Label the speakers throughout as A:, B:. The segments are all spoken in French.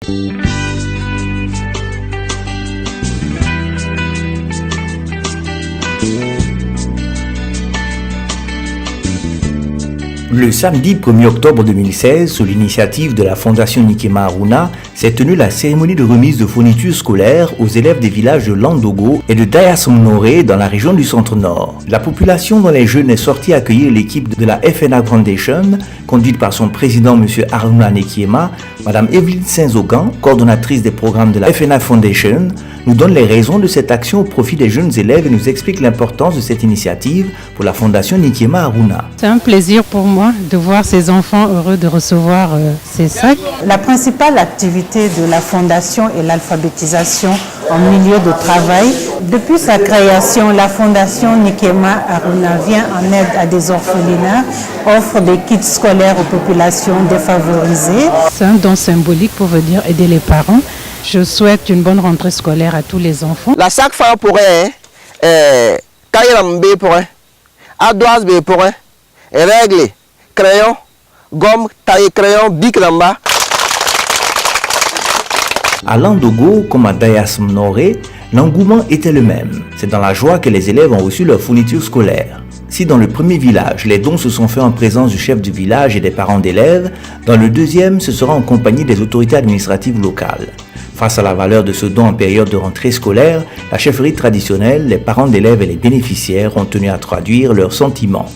A: Le samedi 1er octobre 2016, sous l'initiative de la Fondation Nikema Aruna, s'est tenue la cérémonie de remise de fournitures scolaires aux élèves des villages de Landogo et de Dayasmnoré dans la région du Centre-Nord. La population dont les jeunes est sortie accueillir l'équipe de la FNA Foundation, conduite par son président M. Aruna Nikema. Mme Evelyne Saint-Zogan, coordonnatrice des programmes de la FNA Foundation, nous donne les raisons de cette action au profit des jeunes élèves et nous explique l'importance de cette initiative pour la Fondation Nikema Aruna.
B: C'est un plaisir pour moi de voir ces enfants heureux de recevoir ces sacs.
C: La principale activité de la Fondation est l'alphabétisation en milieu de travail. Depuis sa création, la Fondation Nikema Aruna vient en aide à des orphelinats, offre des kits scolaires aux populations défavorisées. C'est
B: un don symbolique pour venir aider les parents. Je souhaite une bonne rentrée scolaire à tous les enfants.
D: La sac fa pourrait, Kairam B pourrait, Adoise B pourrait, règle, crayon, gomme, taille crayon, bic lamba.
A: À Landogo comme à Dayasmnoré, l'engouement était le même. C'est dans la joie que les élèves ont reçu leur fourniture scolaire. Si dans le premier village, les dons se sont faits en présence du chef du village et des parents d'élèves, dans le deuxième, ce sera en compagnie des autorités administratives locales. Face à la valeur de ce don en période de rentrée scolaire, la chefferie traditionnelle, les parents d'élèves et les bénéficiaires ont tenu à traduire leurs sentiments.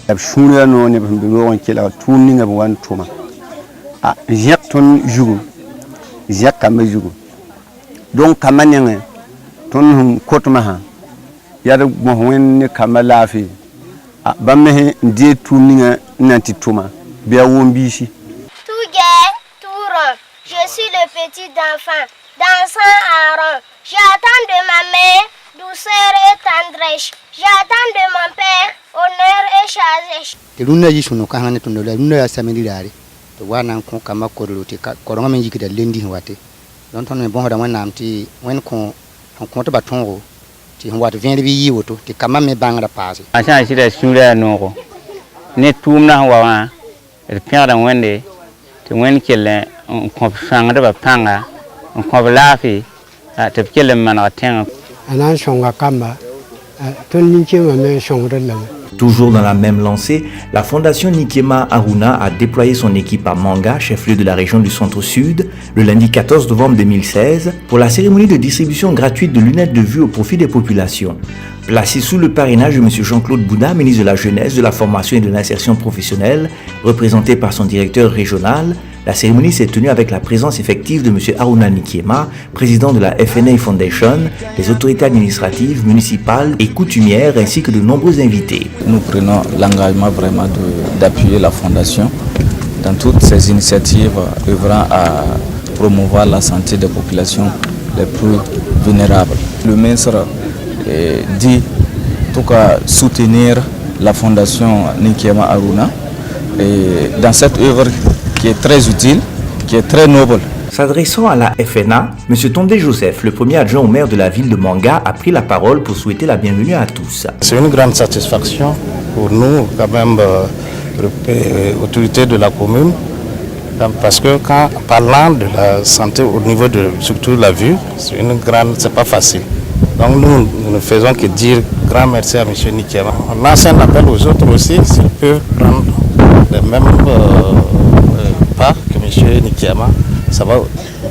E: Je suis le petit enfant, dansant Aaron. J'attends de ma mère douceur et tendresse. J'attends de mon père honneur et sagesse.
A: Toujours dans la même lancée, la Fondation Nikema Aruna a déployé son équipe à Manga, chef-lieu de la région du Centre-Sud, le lundi 14 novembre 2016, pour la cérémonie de distribution gratuite de lunettes de vue au profit des populations. Placé sous le parrainage de M. Jean-Claude Bouda, ministre de la Jeunesse, de la Formation et de l'Insertion professionnelle, représenté par son directeur régional, la cérémonie s'est tenue avec la présence effective de M. Aruna Nikema, président de la FNA Foundation, des autorités administratives, municipales et coutumières, ainsi que de nombreux invités.
F: Nous prenons l'engagement vraiment d'appuyer la Fondation dans toutes ces initiatives œuvrant à promouvoir la santé des populations les plus vulnérables. Le ministre dit en tout cas soutenir la Fondation Nikema Aruna et dans cette œuvre qui est très utile, qui est très noble.
A: S'adressant à la FNA, M. Tondé Joseph, le premier adjoint au maire de la ville de Manga, a pris la parole pour souhaiter la bienvenue à tous.
G: C'est une grande satisfaction pour nous, quand même, autorités de la commune, parce que quand parlant de la santé au niveau de surtout la vue, c'est pas facile. Donc nous ne faisons que dire grand merci à M. Nikema. On lance un appel aux autres aussi, s'ils peuvent prendre les mêmes pas que M. Nikema, ça va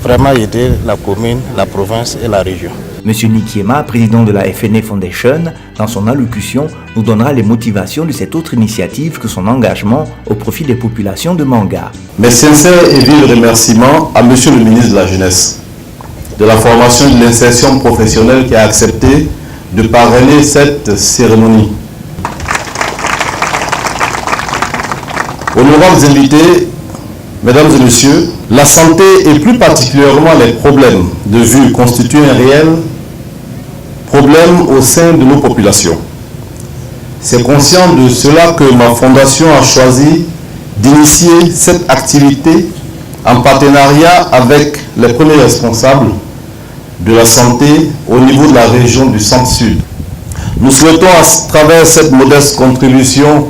G: vraiment aider la commune, la province et la région.
A: M. Nikema, président de la FNA Foundation, dans son allocution, nous donnera les motivations de cette autre initiative que son engagement au profit des populations de Manga.
H: Mes sincères et vifs remerciements à M. le ministre de la Jeunesse, de la Formation et de l'Insertion professionnelle qui a accepté de parrainer cette cérémonie. Honorables invités, mesdames et messieurs, la santé et plus particulièrement les problèmes de vue constituent un réel problème au sein de nos populations. C'est conscient de cela que ma fondation a choisi d'initier cette activité en partenariat avec les premiers responsables de la santé au niveau de la région du Centre-Sud. Nous souhaitons à travers cette modeste contribution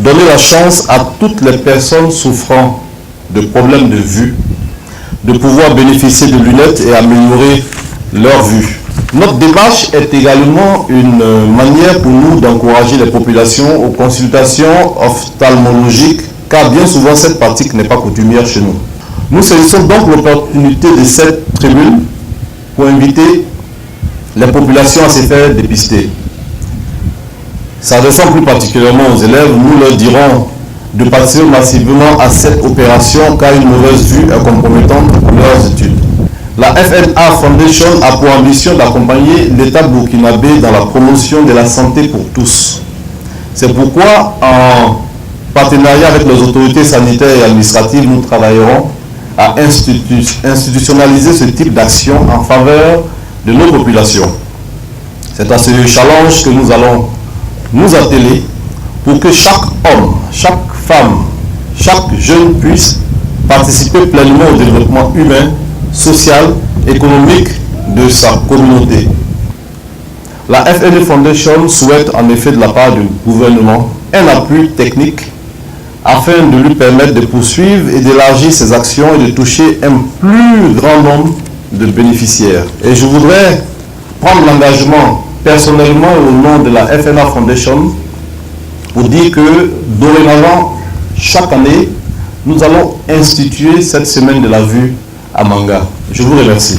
H: donner la chance à toutes les personnes souffrant de problèmes de vue de pouvoir bénéficier de lunettes et améliorer leur vue. Notre démarche est également une manière pour nous d'encourager les populations aux consultations ophtalmologiques, car bien souvent cette pratique n'est pas coutumière chez nous. Nous saisissons donc l'opportunité de cette tribune pour inviter les populations à se faire dépister. S'adressant plus particulièrement aux élèves, nous leur dirons de participer massivement à cette opération car une mauvaise vue est compromettante pour leurs études. La FNA Foundation a pour ambition d'accompagner l'État burkinabé dans la promotion de la santé pour tous. C'est pourquoi, en partenariat avec les autorités sanitaires et administratives, nous travaillerons à institutionnaliser ce type d'action en faveur de nos populations. C'est à ce challenge que nous allons nous atteler pour que chaque homme, chaque femme, chaque jeune puisse participer pleinement au développement humain, social, économique de sa communauté. La FNA Foundation souhaite en effet de la part du gouvernement un appui technique afin de lui permettre de poursuivre et d'élargir ses actions et de toucher un plus grand nombre de bénéficiaires. Et je voudrais prendre l'engagement personnellement au nom de la FNA Foundation pour dire que dorénavant, chaque année, nous allons instituer cette semaine de la vue à Manga. Je vous remercie.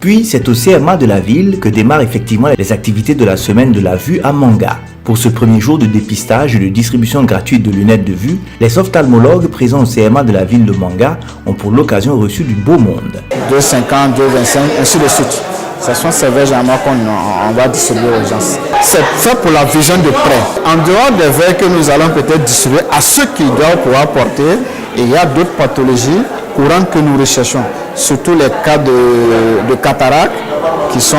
A: Puis, c'est au CMA de la ville que démarrent effectivement les activités de la semaine de la vue à Manga. Pour ce premier jour de dépistage et de distribution gratuite de lunettes de vue, les ophtalmologues présents au CMA de la ville de Manga ont pour l'occasion reçu du beau monde.
I: 2,50, 2,25, ainsi de suite. Ce sont ces verres généralement qu'on va distribuer aux gens. C'est fait pour la vision de près. En dehors des verres que nous allons peut-être distribuer à ceux qui doivent pouvoir porter, il y a d'autres pathologies courantes que nous recherchons. Surtout les cas de cataracte qui sont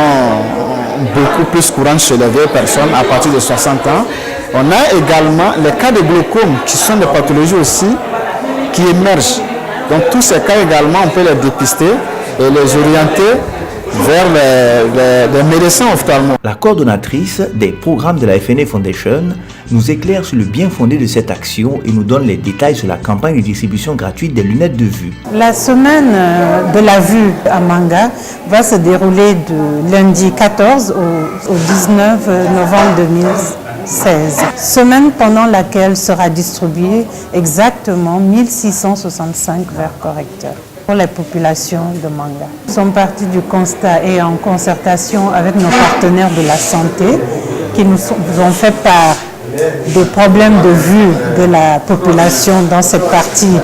I: beaucoup plus courants chez les vieilles personnes à partir de 60 ans. On a également les cas de glaucome qui sont des pathologies aussi qui émergent. Donc tous ces cas également, on peut les dépister et les orienter vers les médecins ophtalmos.
A: La coordonnatrice des programmes de la FNA Foundation nous éclaire sur le bien fondé de cette action et nous donne les détails sur la campagne de distribution gratuite des lunettes de vue.
C: La semaine de la vue à Manga va se dérouler de lundi 14 au 19 novembre 2016. Semaine pendant laquelle sera distribué exactement 1665 verres correcteurs pour les populations de Manga. Nous sommes partis du constat et en concertation avec nos partenaires de la santé qui nous ont fait part des problèmes de vue de la population dans cette partie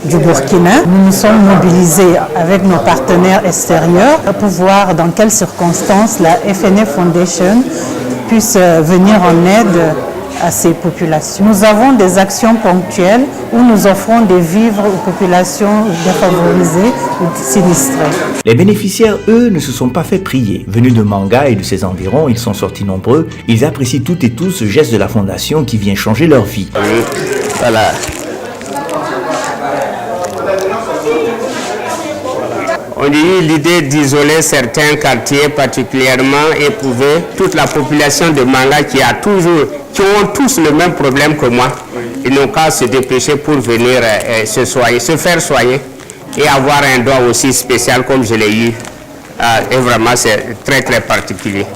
C: du Burkina. Nous nous sommes mobilisés avec nos partenaires extérieurs pour voir dans quelles circonstances la FNA Foundation puisse venir en aide à ces populations. Nous avons des actions ponctuelles où nous offrons des vivres aux populations défavorisées ou sinistrées.
A: Les bénéficiaires, eux, ne se sont pas fait prier. Venus de Manga et de ses environs, ils sont sortis nombreux. Ils apprécient toutes et tous ce geste de la Fondation qui vient changer leur vie.
D: Voilà.
J: On a eu l'idée d'isoler certains quartiers particulièrement éprouvés. Toute la population de Manga qui ont tous le même problème que moi. Ils n'ont qu'à se dépêcher pour venir se faire soigner et avoir un don aussi spécial comme je l'ai eu. Et vraiment, c'est très très particulier.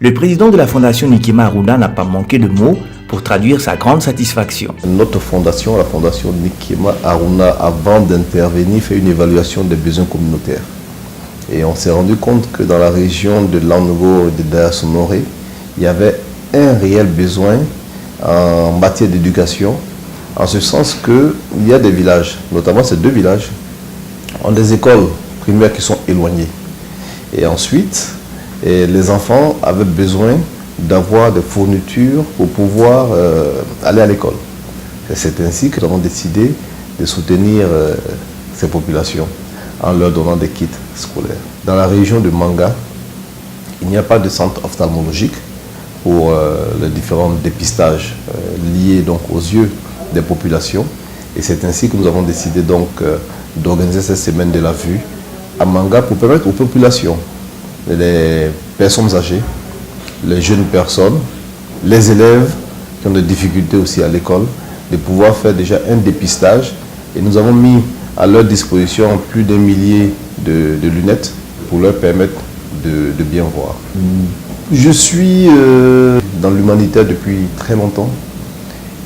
A: Le président de la Fondation Nikema Aruna n'a pas manqué de mots pour traduire sa grande satisfaction.
H: Notre fondation, la Fondation Nikema Aruna, avant d'intervenir, fait une évaluation des besoins communautaires. Et on s'est rendu compte que dans la région de Lannovo et de Daya-Sonoré, il y avait un réel besoin en matière d'éducation, en ce sens qu'il y a des villages, notamment ces deux villages, ont des écoles primaires qui sont éloignées. Et ensuite, les enfants avaient besoin d'avoir des fournitures pour pouvoir aller à l'école. C'est ainsi que nous avons décidé de soutenir ces populations en leur donnant des kits scolaires. dans la région de Manga, il n'y a pas de centre ophtalmologique pour les différents dépistages liés donc aux yeux des populations. Et c'est ainsi que nous avons décidé donc d'organiser cette semaine de la vue à Manga pour permettre aux populations, les personnes âgées, les jeunes personnes, les élèves qui ont des difficultés aussi à l'école, de pouvoir faire déjà un dépistage. Et nous avons mis à leur disposition plus d'un millier de lunettes pour leur permettre de bien voir. Je suis dans l'humanitaire depuis très longtemps.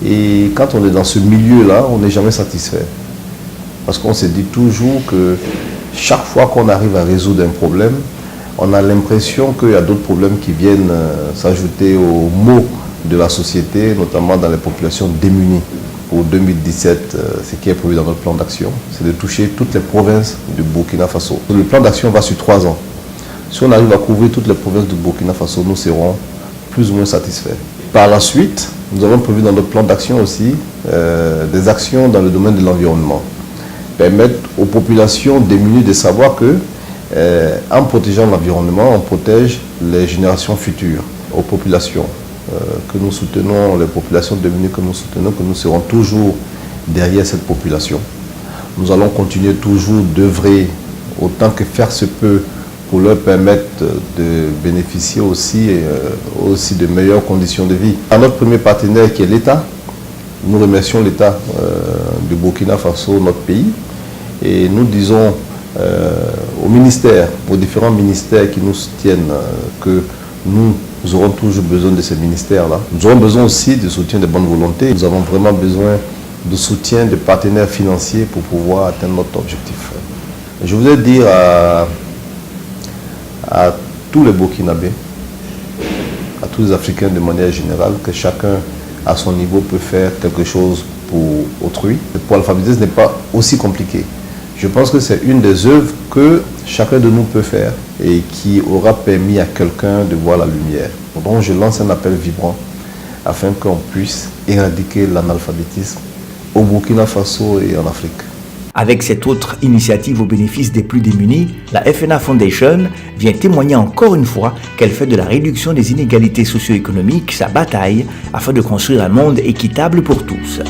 H: Et quand on est dans ce milieu-là, on n'est jamais satisfait. Parce qu'on se dit toujours que chaque fois qu'on arrive à résoudre un problème, on a l'impression qu'il y a d'autres problèmes qui viennent s'ajouter aux maux de la société, notamment dans les populations démunies. Pour 2017, ce qui est prévu dans notre plan d'action, c'est de toucher toutes les provinces du Burkina Faso. Le plan d'action va sur 3 ans. Si on arrive à couvrir toutes les provinces du Burkina Faso, nous serons plus ou moins satisfaits. Par la suite, nous avons prévu dans notre plan d'action aussi des actions dans le domaine de l'environnement. Permettre aux populations démunies de savoir que en protégeant l'environnement, on protège les générations futures. Aux populations que nous soutenons, les populations démunies que nous soutenons, que nous serons toujours derrière cette population. Nous allons continuer toujours d'œuvrer autant que faire se peut pour leur permettre de bénéficier aussi de meilleures conditions de vie. À notre premier partenaire qui est l'État, nous remercions l'État du Burkina Faso, notre pays, et nous disons aux ministères, aux différents ministères qui nous soutiennent que nous aurons toujours besoin de ces ministères-là. Nous aurons besoin aussi du soutien de bonne volonté. Nous avons vraiment besoin de soutien de partenaires financiers pour pouvoir atteindre notre objectif. Je voudrais dire à tous les Burkinabés, à tous les Africains de manière générale, que chacun à son niveau peut faire quelque chose pour autrui. Pour alphabétiser, ce n'est pas aussi compliqué. Je pense que c'est une des œuvres que chacun de nous peut faire et qui aura permis à quelqu'un de voir la lumière. Donc je lance un appel vibrant afin qu'on puisse éradiquer l'analphabétisme au Burkina Faso et en Afrique.
A: Avec cette autre initiative au bénéfice des plus démunis, la FNA Foundation vient témoigner encore une fois qu'elle fait de la réduction des inégalités socio-économiques sa bataille afin de construire un monde équitable pour tous.